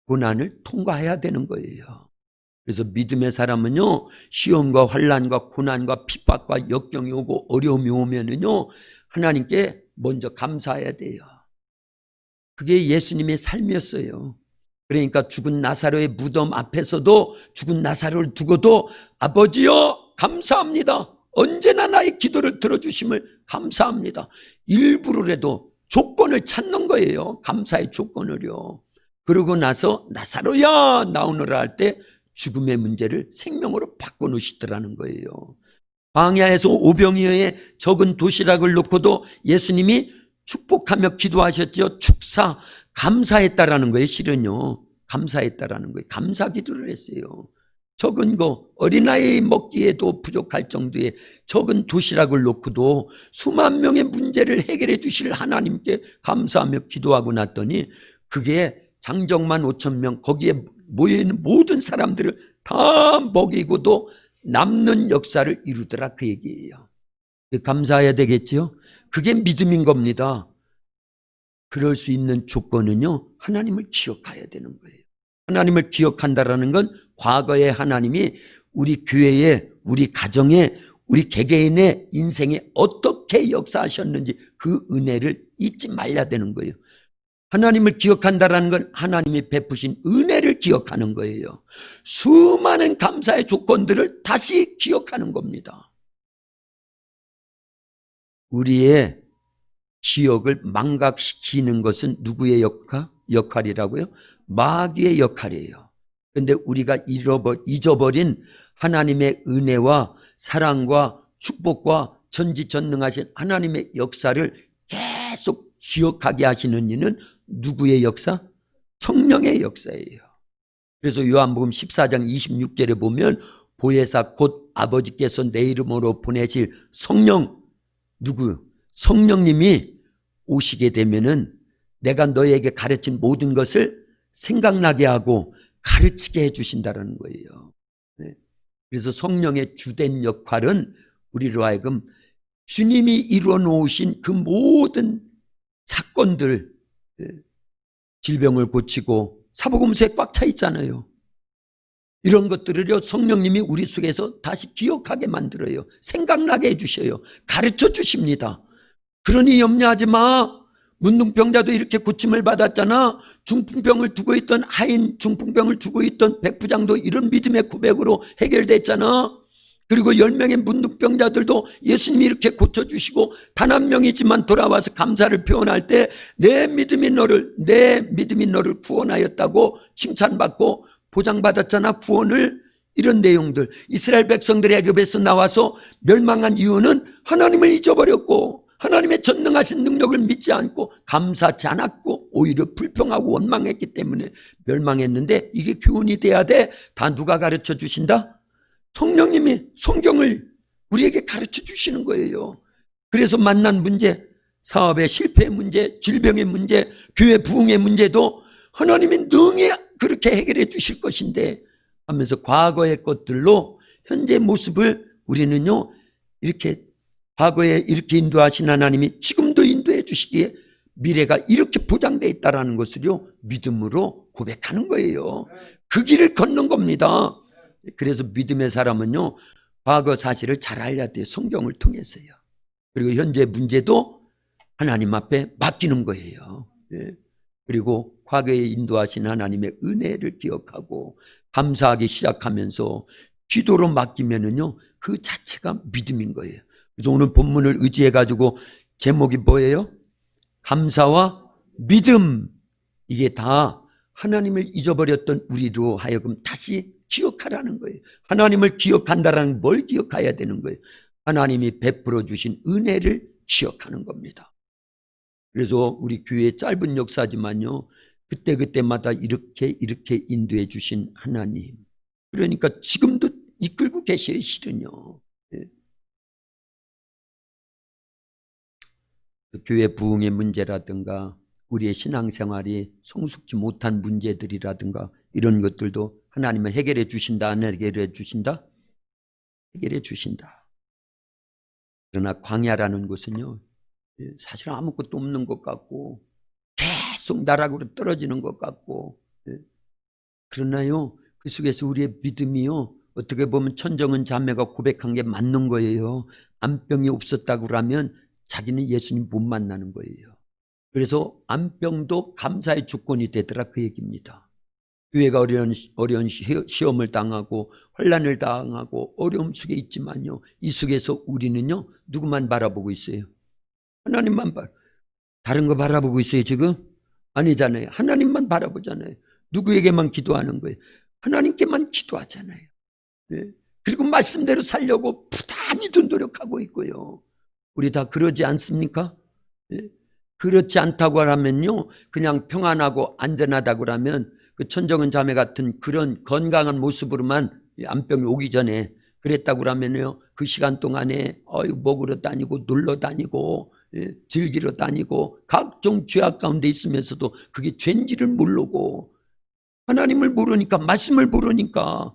고난을 통과해야 되는 거예요. 그래서 믿음의 사람은요, 시험과 환난과 고난과 핍박과 역경이 오고 어려움이 오면은요, 하나님께 먼저 감사해야 돼요. 그게 예수님의 삶이었어요. 그러니까 죽은 나사로의 무덤 앞에서도 죽은 나사로를 두고도 아버지여 감사합니다. 언제나 나의 기도를 들어주심을 감사합니다. 일부러라도 조건을 찾는 거예요. 감사의 조건을요. 그러고 나서 나사로야 나오너라 할 때 죽음의 문제를 생명으로 바꿔놓으시더라는 거예요. 광야에서 오병이어의 적은 도시락을 놓고도 예수님이 축복하며 기도하셨죠. 축사, 감사했다라는 거예요. 실은요. 감사했다라는 거예요. 감사 기도를 했어요. 적은 거 어린아이 먹기에도 부족할 정도의 적은 도시락을 놓고도 수만 명의 문제를 해결해 주실 하나님께 감사하며 기도하고 났더니 그게 장정만 5천 명 거기에 모여있는 모든 사람들을 다 먹이고도 남는 역사를 이루더라 그 얘기예요. 감사해야 되겠죠. 그게 믿음인 겁니다. 그럴 수 있는 조건은요, 하나님을 기억해야 되는 거예요. 하나님을 기억한다라는 건 과거의 하나님이 우리 교회에, 우리 가정에, 우리 개개인의 인생에 어떻게 역사하셨는지 그 은혜를 잊지 말아야 되는 거예요. 하나님을 기억한다라는 건 하나님이 베푸신 은혜를 기억하는 거예요. 수많은 감사의 조건들을 다시 기억하는 겁니다. 우리의 기억을 망각시키는 것은 누구의 역할이라고요? 마귀의 역할이에요. 그런데 우리가 잊어버린 하나님의 은혜와 사랑과 축복과 전지전능하신 하나님의 역사를 계속 기억하게 하시는 이는 누구의 역사? 성령의 역사예요. 그래서 요한복음 14장 26절에 보면 보혜사 곧 아버지께서 내 이름으로 보내실 성령, 누구? 성령님이 오시게 되면은 내가 너에게 가르친 모든 것을 생각나게 하고 가르치게 해주신다는 거예요. 그래서 성령의 주된 역할은 우리로 하여금 주님이 이루어 놓으신 그 모든 사건들, 질병을 고치고 사복음서에 꽉 차 있잖아요. 이런 것들을요 성령님이 우리 속에서 다시 기억하게 만들어요. 생각나게 해주셔요. 가르쳐 주십니다. 그러니 염려하지 마. 문둥병자도 이렇게 고침을 받았잖아. 중풍병을 두고 있던 하인, 중풍병을 두고 있던 백부장도 이런 믿음의 고백으로 해결됐잖아. 그리고 10명의 문둥병자들도 예수님이 이렇게 고쳐주시고 단 한 명이지만 돌아와서 감사를 표현할 때 내 믿음이 너를 구원하였다고 칭찬받고 보장받았잖아. 구원을. 이런 내용들. 이스라엘 백성들이 애굽에서 나와서 멸망한 이유는 하나님을 잊어버렸고 하나님의 전능하신 능력을 믿지 않고 감사하지 않았고 오히려 불평하고 원망했기 때문에 멸망했는데 이게 교훈이 돼야 돼. 다 누가 가르쳐 주신다? 성령님이 성경을 우리에게 가르쳐 주시는 거예요. 그래서 만난 문제, 사업의 실패의 문제, 질병의 문제, 교회 부흥의 문제도 하나님이 능히 그렇게 해결해 주실 것인데 하면서 과거의 것들로 현재 모습을 우리는요 이렇게 과거에 이렇게 인도하신 하나님이 지금도 인도해 주시기에 미래가 이렇게 보장되어 있다는 것을요 믿음으로 고백하는 거예요. 그 길을 걷는 겁니다. 그래서 믿음의 사람은요 과거 사실을 잘 알아야 돼요. 성경을 통해서요. 그리고 현재 문제도 하나님 앞에 맡기는 거예요. 그리고 과거에 인도하신 하나님의 은혜를 기억하고 감사하기 시작하면서 기도로 맡기면은요 그 자체가 믿음인 거예요. 그래서 오늘 본문을 의지해 가지고 제목이 뭐예요? 감사와 믿음. 이게 다 하나님을 잊어버렸던 우리로 하여금 다시 기억하라는 거예요. 하나님을 기억한다라는 뭘 기억해야 되는 거예요? 하나님이 베풀어 주신 은혜를 기억하는 겁니다. 그래서 우리 교회의 짧은 역사지만요 그때그때마다 이렇게 인도해 주신 하나님, 그러니까 지금도 이끌고 계셔요. 실은요 교회 부흥의 문제라든가 우리의 신앙생활이 성숙지 못한 문제들이라든가 이런 것들도 하나님은 해결해 주신다, 안 해결해 주신다? 해결해 주신다. 그러나 광야라는 것은요 사실 아무것도 없는 것 같고 계속 나락으로 떨어지는 것 같고 그러나요 그 속에서 우리의 믿음이요 어떻게 보면 천정은 자매가 고백한 게 맞는 거예요. 암병이 없었다고 하면 자기는 예수님 못 만나는 거예요. 그래서 암병도 감사의 조건이 되더라 그 얘기입니다. 교회가 어려운 시험을 당하고 혼란을 당하고 어려움 속에 있지만요 이 속에서 우리는요 누구만 바라보고 있어요? 하나님만 다른 거 바라보고 있어요 지금? 아니잖아요. 하나님만 바라보잖아요. 누구에게만 기도하는 거예요? 하나님께만 기도하잖아요. 그리고 말씀대로 살려고 부단히도 노력하고 있고요. 우리 다 그러지 않습니까? 그렇지 않다고 하면요 그냥 평안하고 안전하다고 하면 그 천정은 자매 같은 그런 건강한 모습으로만 암병이 오기 전에 그랬다고 그러면요, 그 시간 동안에 먹으러 다니고 놀러 다니고 즐기러 다니고 각종 죄악 가운데 있으면서도 그게 죄인지를 모르고 하나님을 모르니까, 말씀을 모르니까,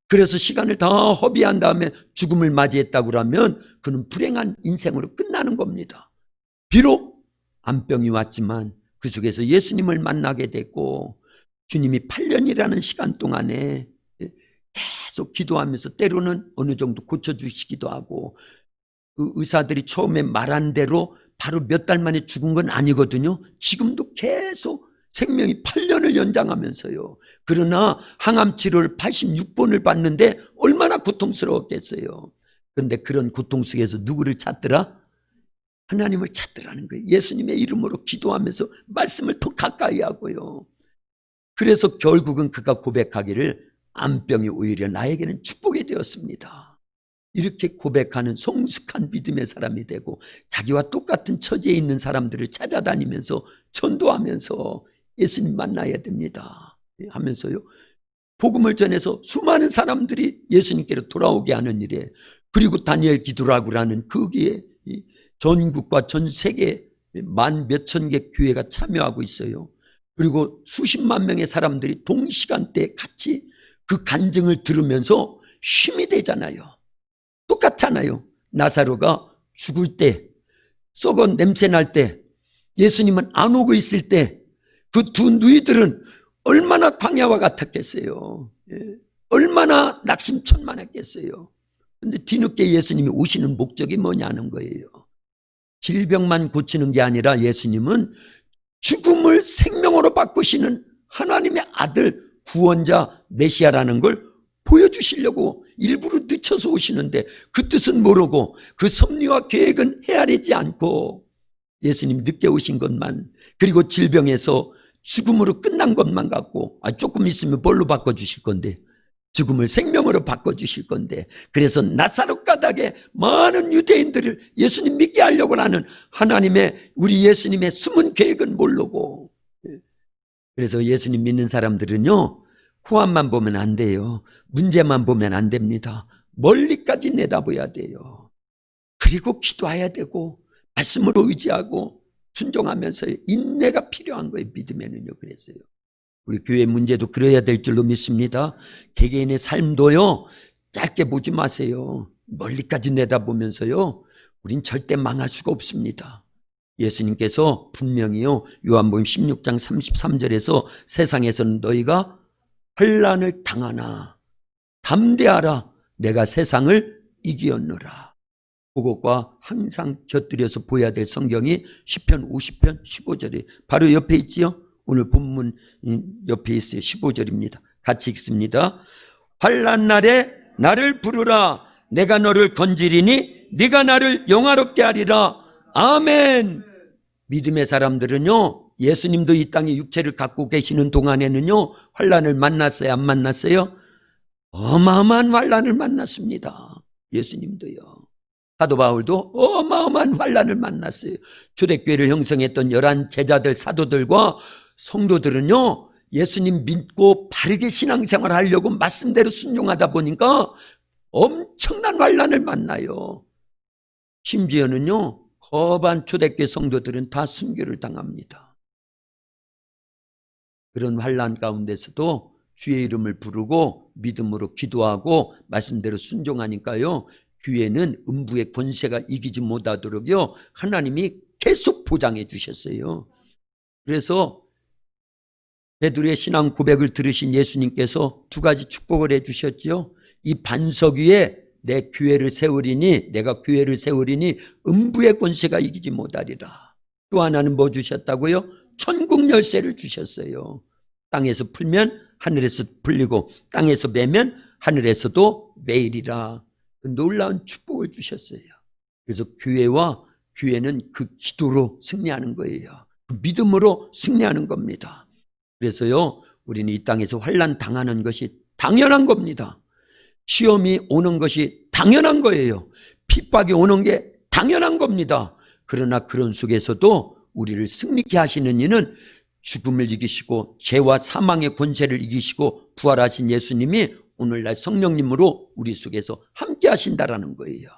그래서 시간을 다 허비한 다음에 죽음을 맞이했다고 그러면 그는 불행한 인생으로 끝나는 겁니다. 비록 암병이 왔지만 그 속에서 예수님을 만나게 됐고 주님이 8년이라는 시간 동안에 계속 기도하면서 때로는 어느 정도 고쳐주시기도 하고, 그 의사들이 처음에 말한 대로 바로 몇 달 만에 죽은 건 아니거든요. 지금도 계속 생명이 8년을 연장하면서요. 그러나 항암 치료를 86번을 받는데 얼마나 고통스러웠겠어요. 그런데 그런 고통 속에서 누구를 찾더라? 하나님을 찾더라는 거예요. 예수님의 이름으로 기도하면서 말씀을 더 가까이 하고요. 그래서 결국은 그가 고백하기를 암병이 오히려 나에게는 축복이 되었습니다. 이렇게 고백하는 성숙한 믿음의 사람이 되고 자기와 똑같은 처지에 있는 사람들을 찾아다니면서 전도하면서 예수님 만나야 됩니다 하면서요, 복음을 전해서 수많은 사람들이 예수님께로 돌아오게 하는 일에, 그리고 다니엘 기도라고라는 거기에 전국과 전 세계 만 몇천 개 교회가 참여하고 있어요. 그리고 수십만 명의 사람들이 동시간대에 같이 그 간증을 들으면서 힘이 되잖아요. 똑같잖아요. 나사로가 죽을 때, 썩은 냄새 날 때, 예수님은 안 오고 있을 때 그 두 누이들은 얼마나 광야와 같았겠어요. 얼마나 낙심천만했겠어요. 그런데 뒤늦게 예수님이 오시는 목적이 뭐냐는 거예요. 질병만 고치는 게 아니라 예수님은 죽음을 생명으로 바꾸시는 하나님의 아들, 구원자, 메시아라는 걸 보여주시려고 일부러 늦춰서 오시는데 그 뜻은 모르고 그 섭리와 계획은 헤아리지 않고 예수님 늦게 오신 것만, 그리고 질병에서 죽음으로 끝난 것만 갖고 조금 있으면 뭘로 바꿔주실 건데, 죽음을 생명으로 바꿔주실 건데, 그래서 나사렛 가닥에 많은 유대인들을 예수님 믿게 하려고 하는 하나님의, 우리 예수님의 숨은 계획은 모르고, 그래서 예수님 믿는 사람들은요, 후환만 보면 안 돼요. 문제만 보면 안 됩니다. 멀리까지 내다봐야 돼요. 그리고 기도해야 되고 말씀으로 의지하고 순종하면서 인내가 필요한 거예요. 믿음에는요. 그래서요, 우리 교회 문제도 그래야 될 줄로 믿습니다. 개개인의 삶도요, 짧게 보지 마세요. 멀리까지 내다보면서요, 우린 절대 망할 수가 없습니다. 예수님께서 분명히요, 요한복음 16장 33절에서 세상에서는 너희가 환난을 당하나 담대하라, 내가 세상을 이기었노라. 그것과 항상 곁들여서 보여야 될 성경이 시편 50편 15절이 바로 옆에 있지요. 오늘 본문 옆에 있어요. 15절입니다. 같이 읽습니다. 환난 날에 나를 부르라, 내가 너를 건지리니 네가 나를 영화롭게 하리라. 아멘. 믿음의 사람들은요, 예수님도 이 땅에 육체를 갖고 계시는 동안에는요, 환난을 만났어요? 안 만났어요? 어마어마한 환난을 만났습니다. 예수님도요. 사도 바울도 어마어마한 환난을 만났어요. 초대교회를 형성했던 11 제자들, 사도들과 성도들은요, 예수님 믿고 바르게 신앙생활을 하려고 말씀대로 순종하다 보니까 엄청난 환난을 만나요. 심지어는요, 거반 초대교회 성도들은 다 순교를 당합니다. 그런 환난 가운데서도 주의 이름을 부르고 믿음으로 기도하고 말씀대로 순종하니까요, 교회는 음부의 권세가 이기지 못하도록요, 하나님이 계속 보장해 주셨어요. 그래서 베드로의 신앙 고백을 들으신 예수님께서 두 가지 축복을 해 주셨죠. 이 반석 위에 내 교회를 세우리니, 내가 교회를 세우리니 음부의 권세가 이기지 못하리라. 또 하나는 뭐 주셨다고요? 천국 열쇠를 주셨어요. 땅에서 풀면 하늘에서 풀리고 땅에서 매면 하늘에서도 매이리라. 놀라운 축복을 주셨어요. 그래서 교회는 그 기도로 승리하는 거예요. 그 믿음으로 승리하는 겁니다. 그래서요, 우리는 이 땅에서 환난 당하는 것이 당연한 겁니다. 시험이 오는 것이 당연한 거예요. 핍박이 오는 게 당연한 겁니다. 그러나 그런 속에서도 우리를 승리케 하시는 이는 죽음을 이기시고 죄와 사망의 권세를 이기시고 부활하신 예수님이 오늘날 성령님으로 우리 속에서 함께 하신다라는 거예요.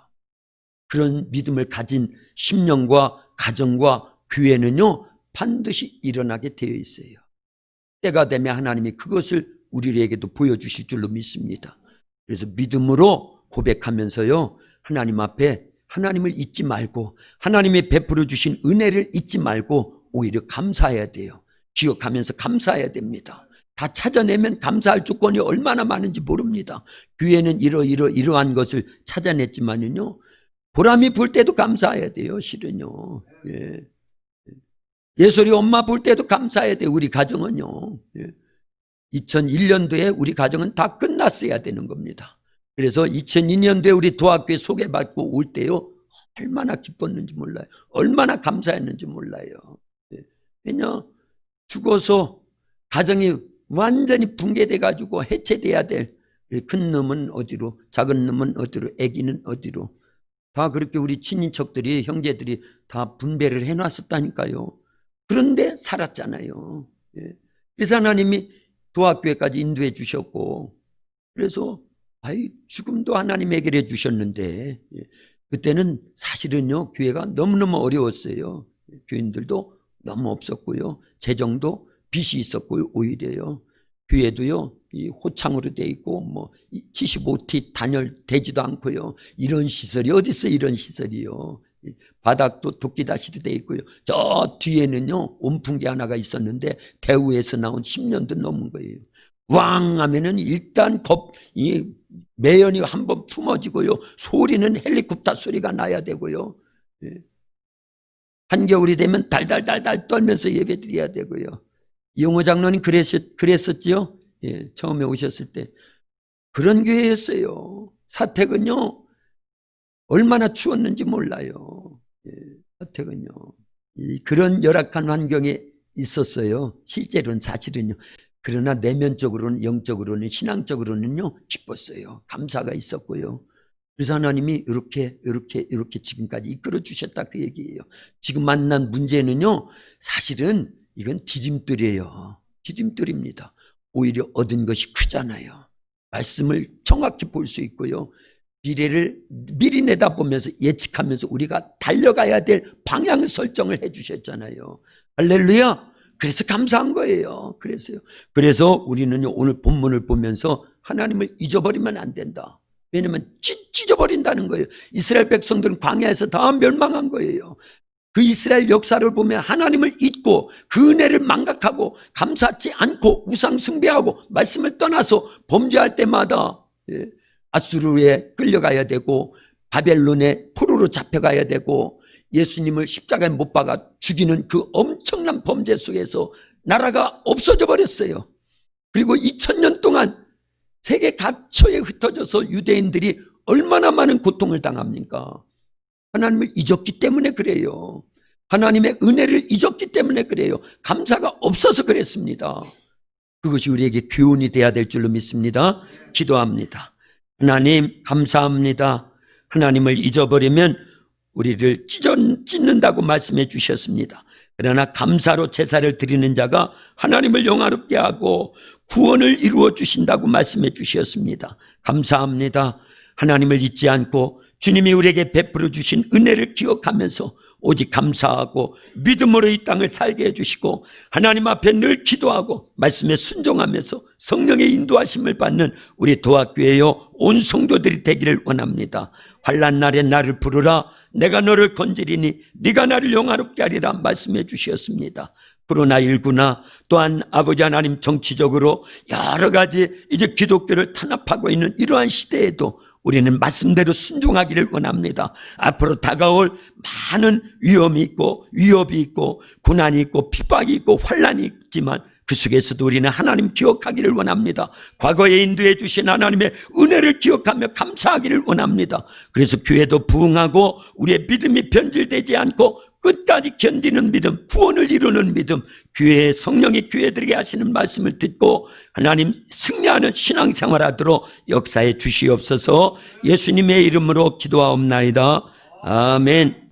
그런 믿음을 가진 심령과 가정과 교회는요, 반드시 일어나게 되어 있어요. 때가 되면 하나님이 그것을 우리에게도 보여주실 줄로 믿습니다. 그래서 믿음으로 고백하면서요, 하나님 앞에 하나님을 잊지 말고 하나님이 베풀어 주신 은혜를 잊지 말고 오히려 감사해야 돼요. 기억하면서 감사해야 됩니다. 다 찾아내면 감사할 조건이 얼마나 많은지 모릅니다. 교회는 이러한 것을 찾아냈지만요, 보람이 볼 때도 감사해야 돼요. 실은요. 예솔이 엄마 볼 때도 감사해야 돼요. 우리 가정은요. 2001년도에 우리 가정은 다 끝났어야 되는 겁니다. 그래서 2002년도에 우리 도학교에 소개받고 올 때요, 얼마나 기뻤는지 몰라요. 얼마나 감사했는지 몰라요. 왜냐, 죽어서 가정이 완전히 붕괴돼 가지고 해체돼야 될 큰 놈은 어디로, 작은 놈은 어디로, 아기는 어디로, 다 그렇게 우리 친인척들이, 형제들이 다 분배를 해놨었다니까요. 그런데 살았잖아요. 그래서 하나님이 도학교에까지 인도해 주셨고, 그래서 죽음도 하나님 해결해 주셨는데, 그때는 사실은요, 교회가 너무너무 어려웠어요. 교인들도 너무 없었고요, 재정도 빚이 있었고요. 오히려요, 교회도요, 이 호창으로 돼 있고, 뭐 75T 단열되지도 않고요. 이런 시설이 어디 있어요? 이런 시설이요. 바닥도 도끼다시로 돼 있고요. 저 뒤에는요, 온풍기 하나가 있었는데 대우에서 나온 10년도 넘은 거예요. 왕 하면은 일단 이 매연이 한번 품어지고요, 소리는 헬리콥터 소리가 나야 되고요, 한겨울이 되면 달달달달 떨면서 예배 드려야 되고요. 이용호 장로님 그랬었죠? 처음에 오셨을 때. 그런 교회였어요. 사택은요, 얼마나 추웠는지 몰라요. 사택은요. 그런 열악한 환경에 있었어요. 실제로는, 사실은요. 그러나 내면적으로는, 영적으로는, 신앙적으로는요, 기뻤어요. 감사가 있었고요. 그래서 하나님이 이렇게 지금까지 이끌어 주셨다, 그 얘기예요. 지금 만난 문제는요, 사실은 이건 디딤돌이에요. 디딤돌입니다. 오히려 얻은 것이 크잖아요. 말씀을 정확히 볼 수 있고요, 미래를 미리 내다보면서 예측하면서 우리가 달려가야 될 방향 설정을 해 주셨잖아요. 할렐루야. 그래서 감사한 거예요. 그래서 우리는 오늘 본문을 보면서 하나님을 잊어버리면 안 된다. 왜냐하면 찢어버린다는 거예요. 이스라엘 백성들은 광야에서 다 멸망한 거예요. 그 이스라엘 역사를 보면 하나님을 잊고 그 은혜를 망각하고 감사하지 않고 우상 숭배하고 말씀을 떠나서 범죄할 때마다 아수르에 끌려가야 되고 바벨론의 포로로 잡혀가야 되고 예수님을 십자가에 못 박아 죽이는 그 엄청난 범죄 속에서 나라가 없어져 버렸어요. 그리고 2000년 동안 세계 각처에 흩어져서 유대인들이 얼마나 많은 고통을 당합니까? 하나님을 잊었기 때문에 그래요. 하나님의 은혜를 잊었기 때문에 그래요. 감사가 없어서 그랬습니다. 그것이 우리에게 교훈이 돼야 될 줄로 믿습니다. 기도합니다. 하나님 감사합니다. 하나님을 잊어버리면 우리를 찢는다고 말씀해 주셨습니다. 그러나 감사로 제사를 드리는 자가 하나님을 영화롭게 하고 구원을 이루어 주신다고 말씀해 주셨습니다. 감사합니다. 하나님을 잊지 않고 주님이 우리에게 베풀어 주신 은혜를 기억하면서 오직 감사하고 믿음으로 이 땅을 살게 해주시고 하나님 앞에 늘 기도하고 말씀에 순종하면서 성령의 인도하심을 받는 우리 도학교회요 온 성도들이 되기를 원합니다. 환난 날에 나를 부르라 내가 너를 건지리니 네가 나를 영화롭게 하리라 말씀해 주셨습니다. 코로나19나 또한 아버지 하나님 정치적으로 여러 가지 이제 기독교를 탄압하고 있는 이러한 시대에도 우리는 말씀대로 순종하기를 원합니다. 앞으로 다가올 많은 위험이 있고 위협이 있고 고난이 있고 핍박이 있고 환난이 있지만 그 속에서도 우리는 하나님 기억하기를 원합니다. 과거에 인도해 주신 하나님의 은혜를 기억하며 감사하기를 원합니다. 그래서 교회도 부흥하고 우리의 믿음이 변질되지 않고 끝까지 견디는 믿음, 구원을 이루는 믿음, 교회의 성령이 교회들에게 하시는 말씀을 듣고 하나님 승리하는 신앙생활하도록 역사해 주시옵소서. 예수님의 이름으로 기도하옵나이다. 아멘.